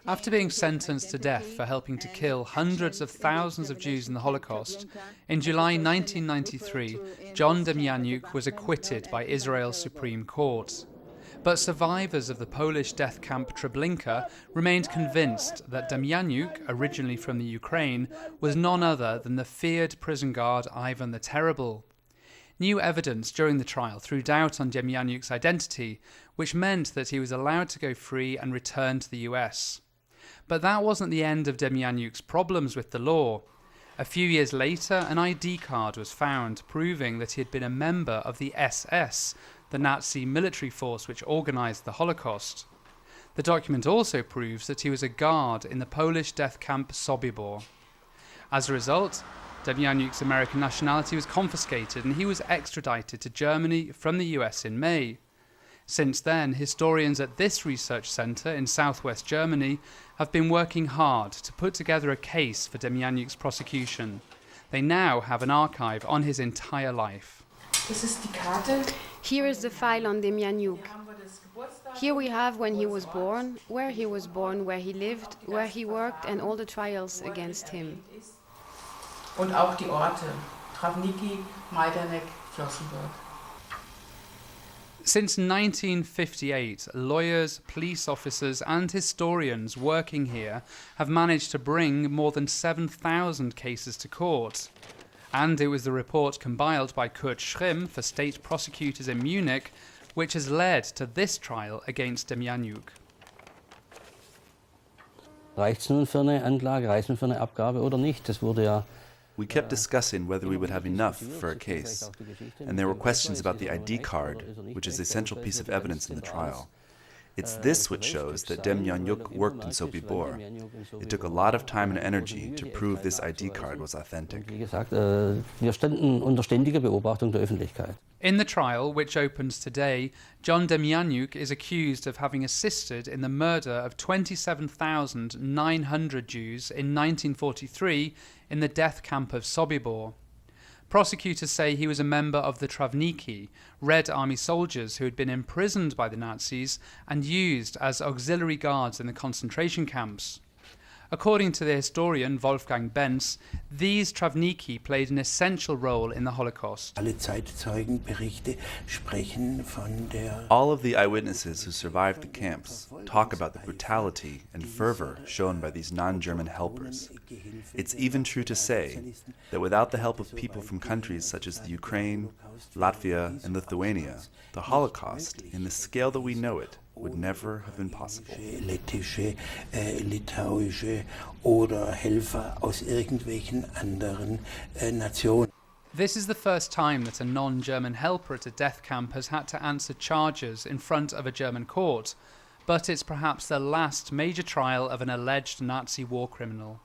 After being sentenced to death for helping to kill hundreds of thousands of Jews in the Holocaust, in July 1993, John Demjanjuk was acquitted by Israel's Supreme Court. But survivors of the Polish death camp Treblinka remained convinced that Demjanjuk, originally from the Ukraine, was none other than the feared prison guard Ivan the Terrible. New evidence during the trial threw doubt on Demjanjuk's identity, which meant that he was allowed to go free and return to the US. But that wasn't the end of Demjanjuk's problems with the law. A few years later, an ID card was found proving that he had been a member of the SS, the Nazi military force which organised the Holocaust. The document also proves that he was a guard in the Polish death camp Sobibor. As a result, Demjanjuk's American nationality was confiscated and he was extradited to Germany from the US in May. Since then, historians at this research centre in southwest Germany have been working hard to put together a case for Demjanjuk's prosecution. They now have an archive on his entire life. Here is the file on Demjanjuk. Here we have when he was born, where he lived, where he worked, and all the trials against him. Und auch die Orte, Travniki, Majdanek, Flossenburg. Since 1958, lawyers, police officers and historians working here have managed to bring more than 7,000 cases to court. And it was the report compiled by Kurt Schrimm for state prosecutors in Munich which has led to this trial against Demjanjuk. Reicht's nun für eine Anklage, reicht's nun für eine Abgabe oder nicht? Das wurde ja. We kept discussing whether we would have enough for a case, and there were questions about the ID card, which is a central piece of evidence in the trial. It's this which shows that Demjanjuk worked in Sobibor. It took a lot of time and energy to prove this ID card was authentic. Wie gesagt, wir standen unter ständiger Beobachtung der Öffentlichkeit. In the trial, which opens today, John Demjanjuk is accused of having assisted in the murder of 27,900 Jews in 1943 in the death camp of Sobibor. Prosecutors say he was a member of the Travniki, Red Army soldiers who had been imprisoned by the Nazis and used as auxiliary guards in the concentration camps. According to the historian Wolfgang Benz, these Travniki played an essential role in the Holocaust. All of the eyewitnesses who survived the camps talk about the brutality and fervor shown by these non-German helpers. It's even true to say that without the help of people from countries such as the Ukraine, Latvia, and Lithuania, the Holocaust, in the scale that we know it, would never have been possible. Lettische, litauische oder Helfer aus irgendwelchen anderen Nationen. This is the first time that a non-German helper at a death camp has had to answer charges in front of a German court, but it's perhaps the last major trial of an alleged Nazi war criminal.